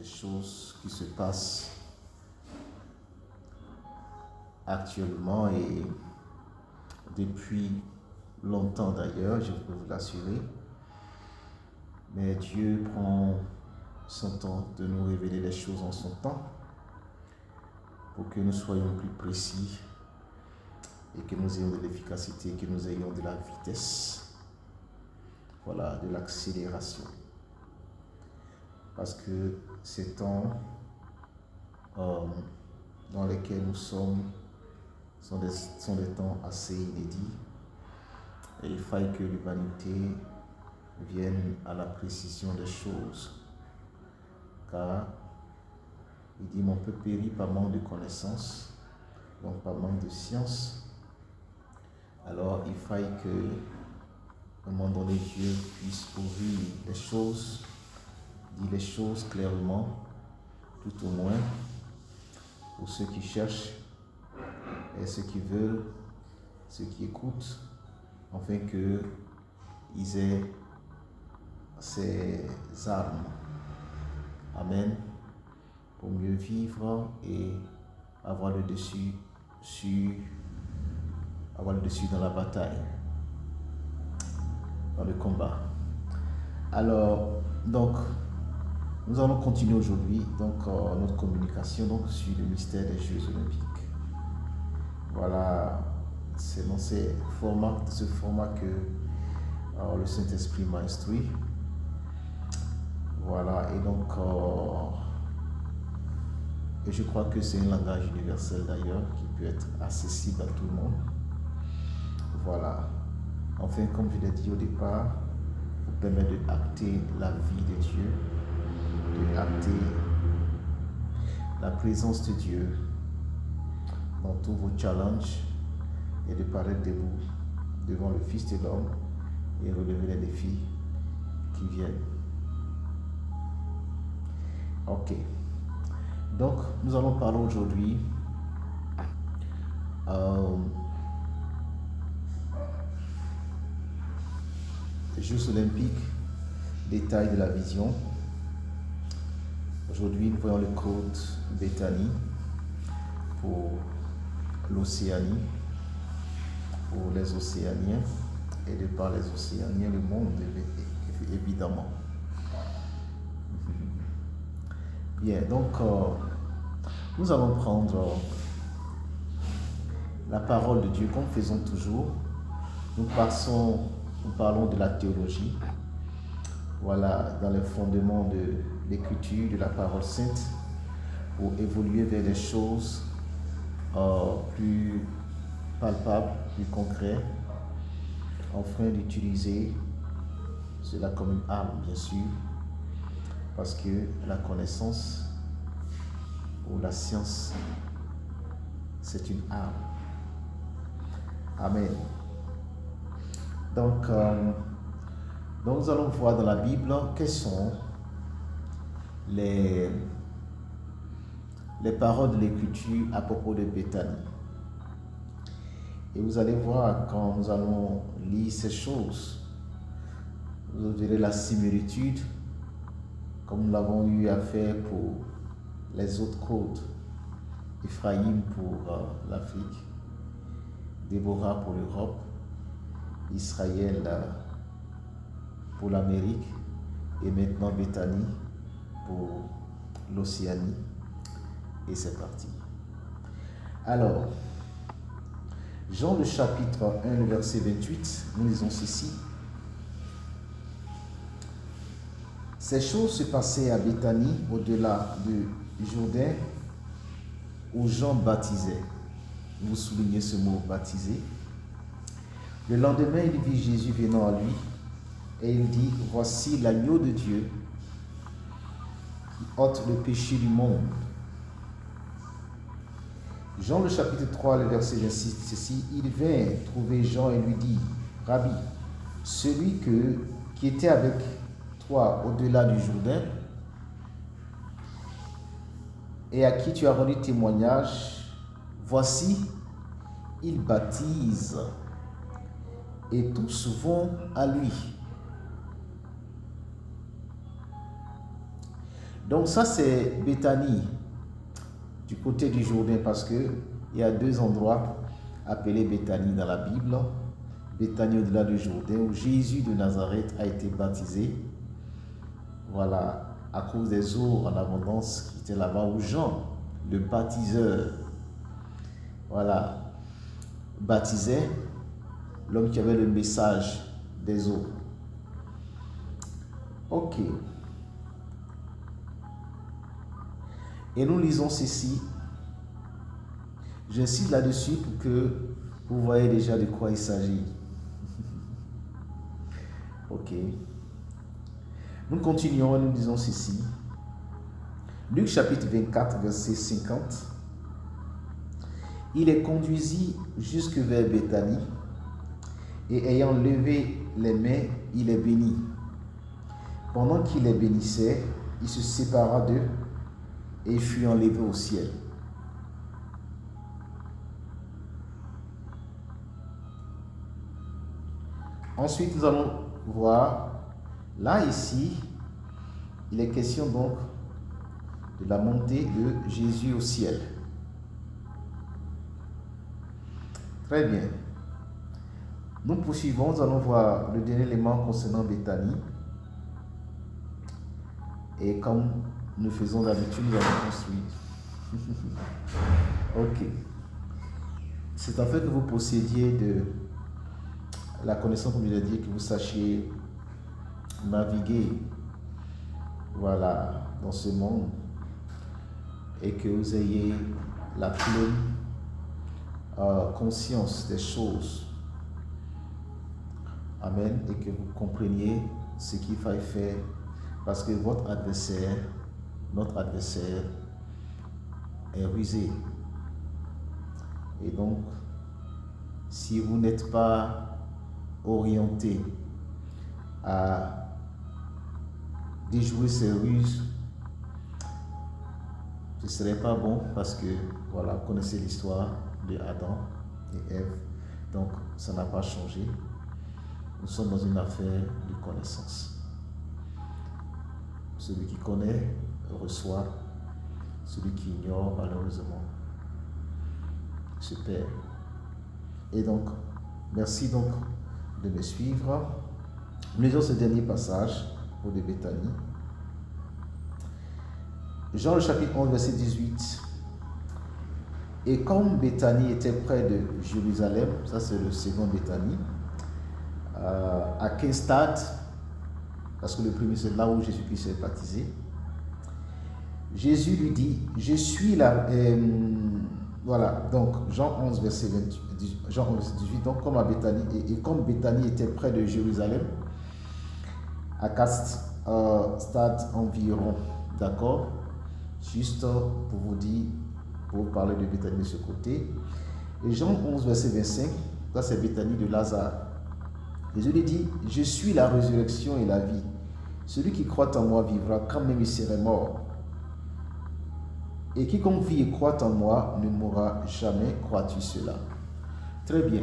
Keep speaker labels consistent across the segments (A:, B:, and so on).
A: des choses qui se passent actuellement et depuis longtemps d'ailleurs, je peux vous l'assurer. Mais Dieu prend son temps de nous révéler les choses en son temps pour que nous soyons plus précis et que nous ayons de l'efficacité, que nous ayons de la vitesse, voilà, de l'accélération. Parce que ces temps dans lesquels nous sommes sont des temps assez inédits et il faille que l'humanité vienne à la précision des choses. Car il dit mon peuple périt par manque de connaissances, donc par manque de science. Alors il faille que, à un moment donné, Dieu puisse ouvrir les choses, dire les choses clairement, tout au moins, pour ceux qui cherchent et ceux qui veulent, ceux qui écoutent, afin qu'ils aient ces armes. Amen. Pour mieux vivre et avoir le dessus dans la bataille, dans le combat. Alors, donc, nous allons continuer aujourd'hui notre communication sur le mystère des Jeux olympiques. Voilà, c'est dans ce format que le Saint-Esprit m'a instruit. Voilà, et je crois que c'est un langage universel d'ailleurs qui peut être accessible à tout le monde. Voilà. Enfin, comme je l'ai dit au départ, vous permettre d'acter la vie de Dieu, d'acter la présence de Dieu dans tous vos challenges et de paraître debout devant le Fils de l'homme et relever les défis qui viennent. Ok. Donc, nous allons parler aujourd'hui des Jeux olympiques, détail de la vision. Aujourd'hui, nous voyons le code Bethanie pour l'Océanie, pour les Océaniens, et de par les Océaniens, le monde, évidemment. Bien, donc, nous allons prendre la parole de Dieu comme faisons toujours. Nous parlons de la théologie, voilà, dans les fondements de l'écriture, de la parole sainte, pour évoluer vers des choses plus palpables, plus concrètes, afin d'utiliser cela comme une arme, bien sûr, parce que la connaissance ou la science, c'est une arme. Amen. Donc, nous allons voir dans la Bible quelles sont les paroles de l'Écriture à propos de Bethanie. Et vous allez voir, quand nous allons lire ces choses, vous verrez la similitude, comme nous l'avons eu à faire pour les autres côtes. Ephraïm pour l'Afrique, Déborah pour l'Europe, Israël pour l'Amérique et maintenant Bethanie pour l'Océanie. Et c'est parti. Alors, Jean le chapitre 1, le verset 28, nous lisons ceci. Ces choses se passaient à Bethanie, au-delà du Jourdain, où Jean baptisait. Vous soulignez ce mot baptisé. Le lendemain, il vit Jésus venant à lui et il dit, voici l'agneau de Dieu qui ôte le péché du monde. Jean le chapitre 3, le verset 26, ceci, il vint trouver Jean et lui dit, Rabbi, celui qui était avec toi au-delà du Jourdain et à qui tu as rendu témoignage, voici, il baptise et tous vont à lui. Donc ça c'est Béthanie, du côté du Jourdain, parce qu'il y a deux endroits appelés Béthanie dans la Bible. Béthanie au-delà du Jourdain, où Jésus de Nazareth a été baptisé. Voilà, à cause des eaux en abondance qui étaient là-bas, où Jean, le baptiseur, voilà, baptisait l'homme qui avait le message des eaux. Ok. Et nous lisons ceci. J'insiste là-dessus pour que vous voyez déjà de quoi il s'agit. Ok. Nous continuons et nous disons ceci. Luc chapitre 24, verset 50. Il les conduisit jusque vers Béthanie et ayant levé les mains, il les bénit. Pendant qu'il les bénissait, il se sépara d'eux et fut enlevé au ciel. Ensuite, nous allons voir, là, ici, il est question donc de la montée de Jésus au ciel. Très bien. Nous poursuivons, nous allons voir le dernier élément concernant Béthanie. Et comme nous faisons d'habitude, nous allons construire. Ok. C'est afin que vous possédiez de la connaissance, comme je l'ai dit, que vous sachiez naviguer, voilà, dans ce monde et que vous ayez la pleine conscience des choses. Amen. Et que vous compreniez ce qu'il faille faire, parce que votre adversaire, notre adversaire, est rusé. Et donc, si vous n'êtes pas orienté à déjouer ces ruses, ce ne serait pas bon, parce que, voilà, vous connaissez l'histoire de Adam et Ève, donc ça n'a pas changé. Nous sommes dans une affaire de connaissance. Celui qui connaît reçoit, celui qui ignore, malheureusement, se perd. Et donc, merci donc de me suivre. Nous lisons ce dernier passage pour de Béthanie. Jean le chapitre 11, verset 18. Et comme Béthanie était près de Jérusalem, ça c'est le second Béthanie, à quel stade? Parce que le premier c'est là où Jésus-Christ est baptisé. Jésus lui dit, je suis là. Voilà, donc Jean 11, verset 18, donc comme à Béthanie, et comme Béthanie était près de Jérusalem, à 4 stades environ, d'accord? Juste pour vous dire, pour vous parler de Béthanie de ce côté. Et Jean 11, verset 25, ça c'est Béthanie de Lazare. Jésus lui dit, je suis la résurrection et la vie. Celui qui croit en moi vivra quand même il serait mort. Et quiconque vit et croit en moi ne mourra jamais. Crois-tu cela? Très bien.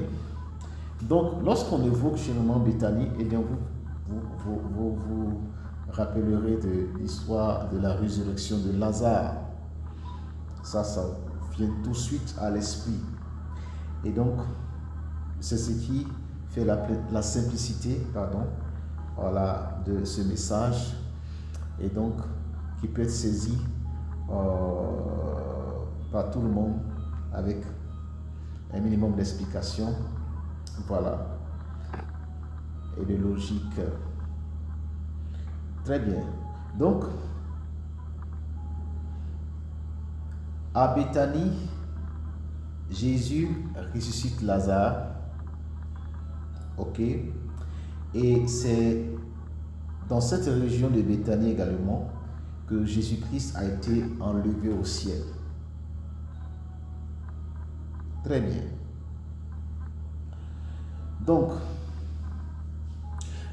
A: Donc, lorsqu'on évoque généralement Béthanie, eh bien, vous rappellerez de l'histoire de la résurrection de Lazare. Ça vient tout de suite à l'esprit. Et donc, c'est ce qui fait la simplicité, voilà, de ce message, et donc qui peut être saisi par tout le monde avec un minimum d'explication, voilà, et de logique. Très bien. Donc, à Béthanie, Jésus ressuscite Lazare. Ok, et c'est dans cette région de Béthanie également que Jésus-Christ a été enlevé au ciel. Très bien. Donc,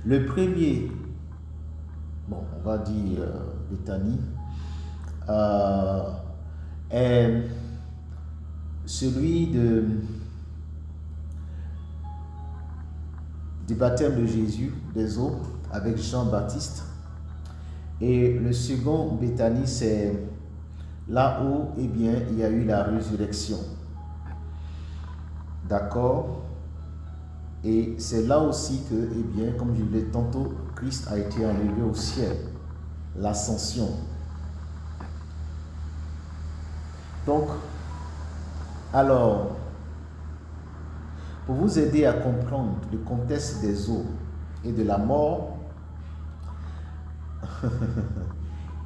A: le premier, bon, on va dire Béthanie, est celui du baptême de Jésus, des eaux, avec Jean-Baptiste. Et le second Béthanie, c'est là où, eh bien, il y a eu la résurrection. D'accord? Et c'est là aussi que, eh bien, comme je vous l'ai dit tantôt, Christ a été enlevé au ciel. L'ascension. Donc, alors, pour vous aider à comprendre le contexte des eaux et de la mort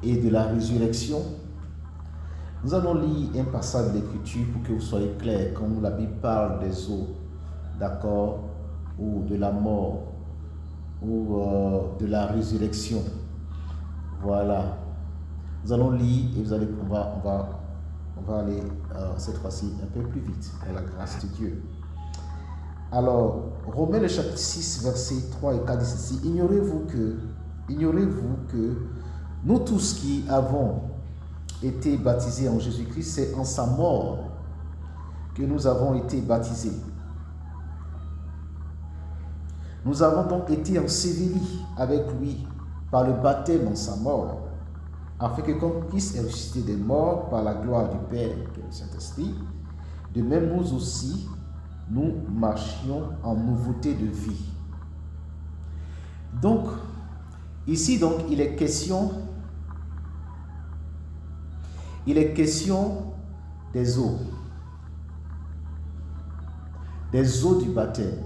A: et de la résurrection, nous allons lire un passage de l'Écriture pour que vous soyez clairs quand la Bible parle des eaux, d'accord, ou de la mort, ou de la résurrection. Voilà. Nous allons lire et on va aller cette fois-ci un peu plus vite, à la grâce de Dieu. Alors, Romains le chapitre 6, versets 3 et 4 dit ceci. Ignorez-vous que nous tous qui avons été baptisés en Jésus-Christ, c'est en sa mort que nous avons été baptisés. Nous avons donc été ensevelis avec lui par le baptême en sa mort, afin que comme Christ est ressuscité des morts par la gloire du Père, qui est le Saint-Esprit, de même nous aussi, nous marchions en nouveauté de vie. Donc, ici, donc, il est question des eaux du baptême.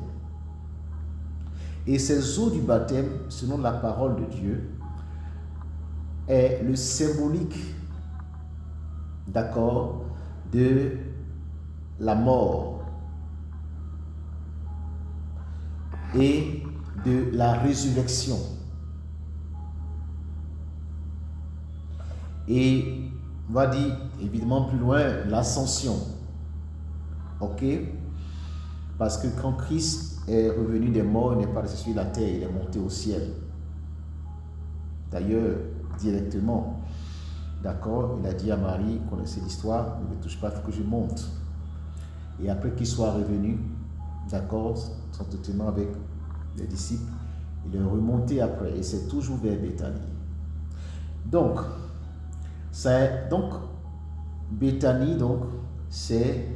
A: Et ces eaux du baptême, selon la parole de Dieu, est le symbolique, d'accord, de la mort et de la résurrection. Et on va dire évidemment plus loin l'ascension. Ok? Parce que quand Christ est revenu des morts, il n'est pas resté sur la terre, il est monté au ciel. D'ailleurs, directement, d'accord, il a dit à Marie, vous connaissez l'histoire, ne me touche pas, il faut que je monte. Et après qu'il soit revenu, d'accord, s'entretenant avec les disciples, il est remonté après, et c'est toujours vers Béthanie. Donc, Béthanie, c'est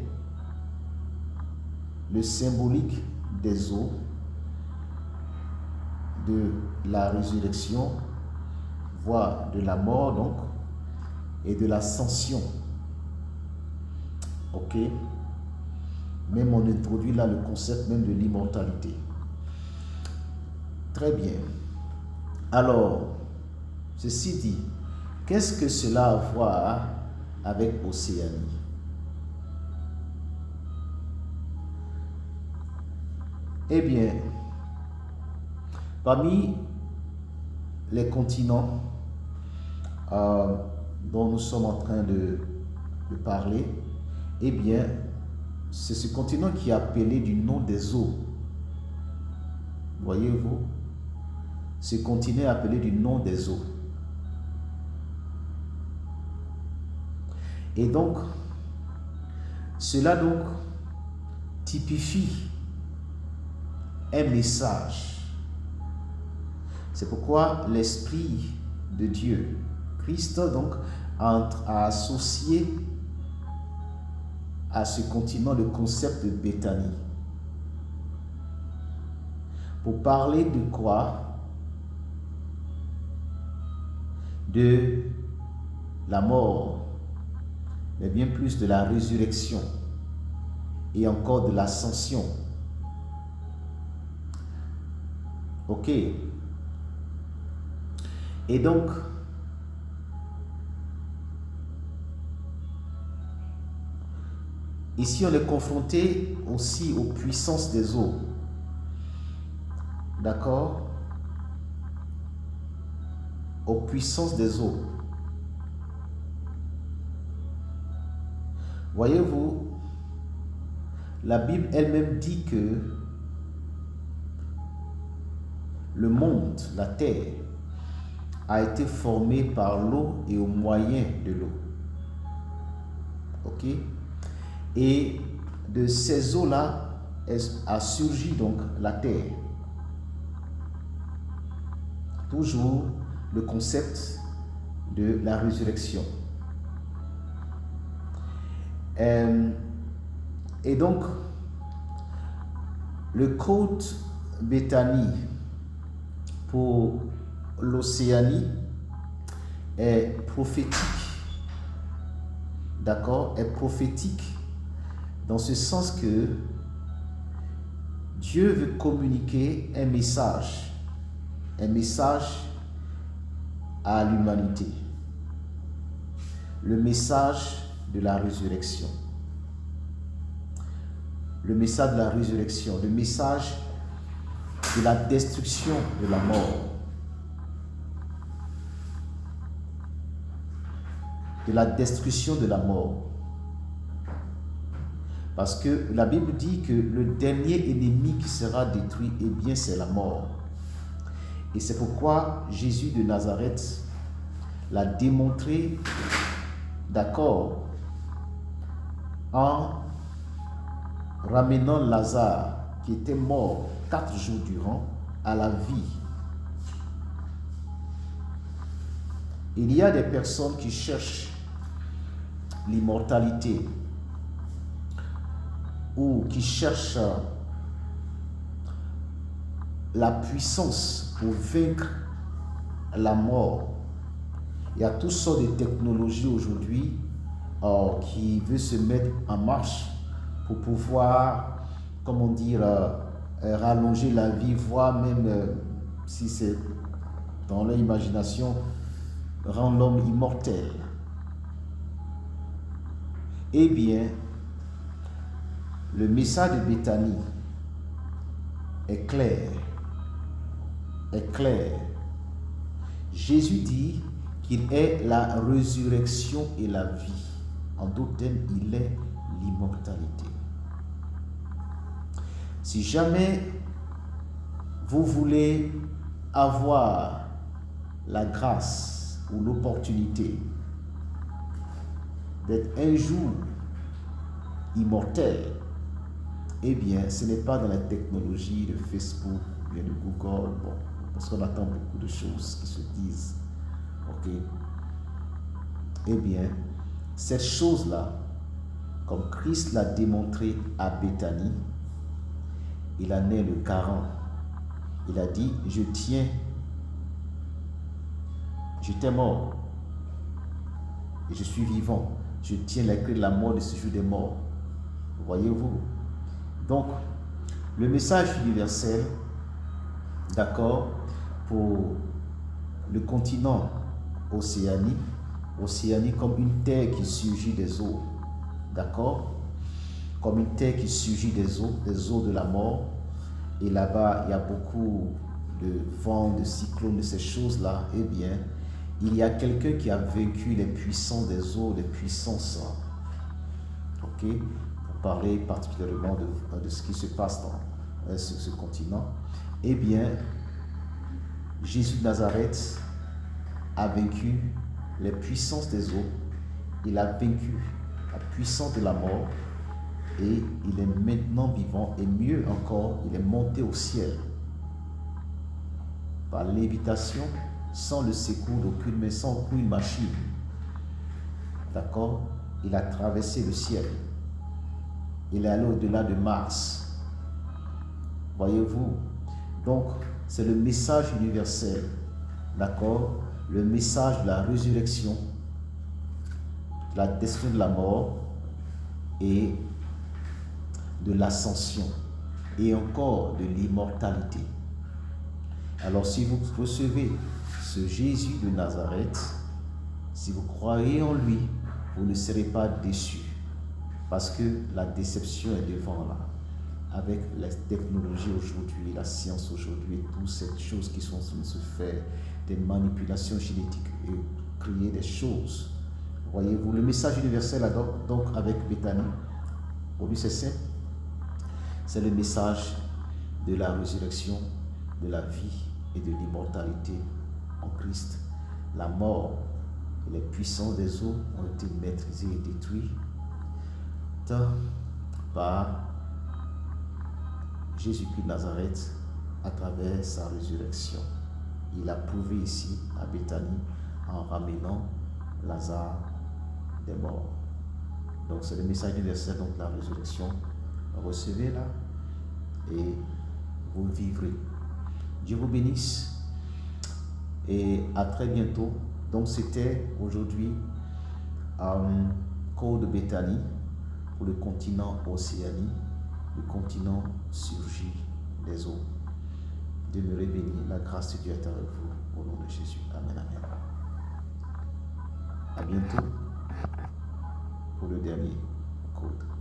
A: le symbolique des eaux, de la résurrection, voire de la mort, donc, et de l'ascension. Ok? Même on introduit là le concept même de l'immortalité. Très bien. Alors, ceci dit, qu'est-ce que cela a à voir avec Océanie? Eh bien, parmi les continents dont nous sommes en train de parler, eh bien, c'est ce continent qui est appelé du nom des eaux. Voyez-vous? Ce continent est appelé du nom des eaux. Et donc, cela donc typifie un message. C'est pourquoi l'Esprit de Dieu, Christ, donc, a associé à ce continent le concept de Béthanie. Pour parler de quoi? De la mort, mais bien plus de la résurrection et encore de l'ascension. Ok. Et donc, ici on est confronté aussi aux puissances des eaux. D'accord? Aux puissances des eaux. Voyez-vous, la Bible elle-même dit que le monde, la terre, a été formé par l'eau et au moyen de l'eau. Ok? Et de ces eaux-là a surgi donc la terre. Toujours le concept de la résurrection. Et donc, le code Béthanie pour l'Océanie est prophétique. D'accord? Est prophétique dans ce sens que Dieu veut communiquer un message à l'humanité. Le message de la résurrection. Le message de la résurrection, le message de la destruction de la mort. De la destruction de la mort. Parce que la Bible dit que le dernier ennemi qui sera détruit, eh bien, c'est la mort. Et c'est pourquoi Jésus de Nazareth l'a démontré, d'accord, en ramenant Lazare, qui était mort 4 jours durant, à la vie. Il y a des personnes qui cherchent l'immortalité ou qui cherchent la puissance pour vaincre la mort. Il y a toutes sortes de technologies aujourd'hui qui veulent se mettre en marche pour pouvoir, comment dire, rallonger la vie, voire même, si c'est dans leur imagination, rendre l'homme immortel. Eh bien, le message de Béthanie est clair. Est clair. Jésus dit qu'il est la résurrection et la vie. En d'autres termes, il est l'immortalité. Si jamais vous voulez avoir la grâce ou l'opportunité d'être un jour immortel, eh bien, ce n'est pas dans la technologie de Facebook ou bien de Google, bon, parce qu'on attend beaucoup de choses qui se disent. Ok? Eh bien, cette chose-là, comme Christ l'a démontré à Béthanie, il en est le garant. Il a dit, j'étais mort et je suis vivant. Je tiens la clé de la mort de ce jour des morts. Voyez-vous? Donc, le message universel, d'accord, pour le continent Océanie comme une terre qui surgit des eaux, d'accord, comme une terre qui surgit des eaux de la mort, et là-bas, il y a beaucoup de vent, de cyclones, de ces choses-là, eh bien, il y a quelqu'un qui a vaincu les puissances des eaux, les puissances, ok, pour parler particulièrement de ce qui se passe sur ce continent. Eh bien, Jésus de Nazareth a vaincu les puissances des eaux, il a vaincu la puissance de la mort, et il est maintenant vivant, et mieux encore, il est monté au ciel par lévitation, sans le secours d'aucune main, sans aucune machine. D'accord? Il a traversé le ciel. Il est allé au-delà de Mars. Voyez-vous? Donc, c'est le message universel. D'accord? Le message de la résurrection, de la destruction de la mort et de l'ascension et encore de l'immortalité. Alors si vous recevez ce Jésus de Nazareth, si vous croyez en lui, vous ne serez pas déçus, parce que la déception est devant là. Avec les technologies aujourd'hui, la science aujourd'hui, et toutes ces choses qui sont en train de se faire, des manipulations génétiques et créer des choses. Voyez-vous, le message universel donc avec Béthanie, pour lui c'est simple, c'est le message de la résurrection, de la vie et de l'immortalité en Christ. La mort et les puissances des eaux ont été maîtrisées et détruites par Jésus-Christ de Nazareth à travers sa résurrection. il a prouvé ici à Béthanie en ramenant Lazare des morts. Donc c'est le message universel, donc la résurrection. Recevez-la et vous vivrez. Dieu vous bénisse et à très bientôt. Donc c'était aujourd'hui Code de Béthanie pour le continent Océanie, le continent surgit des eaux. Demeurez bénis, la grâce de Dieu est avec vous, au nom de Jésus. Amen, amen. À bientôt pour le dernier Code.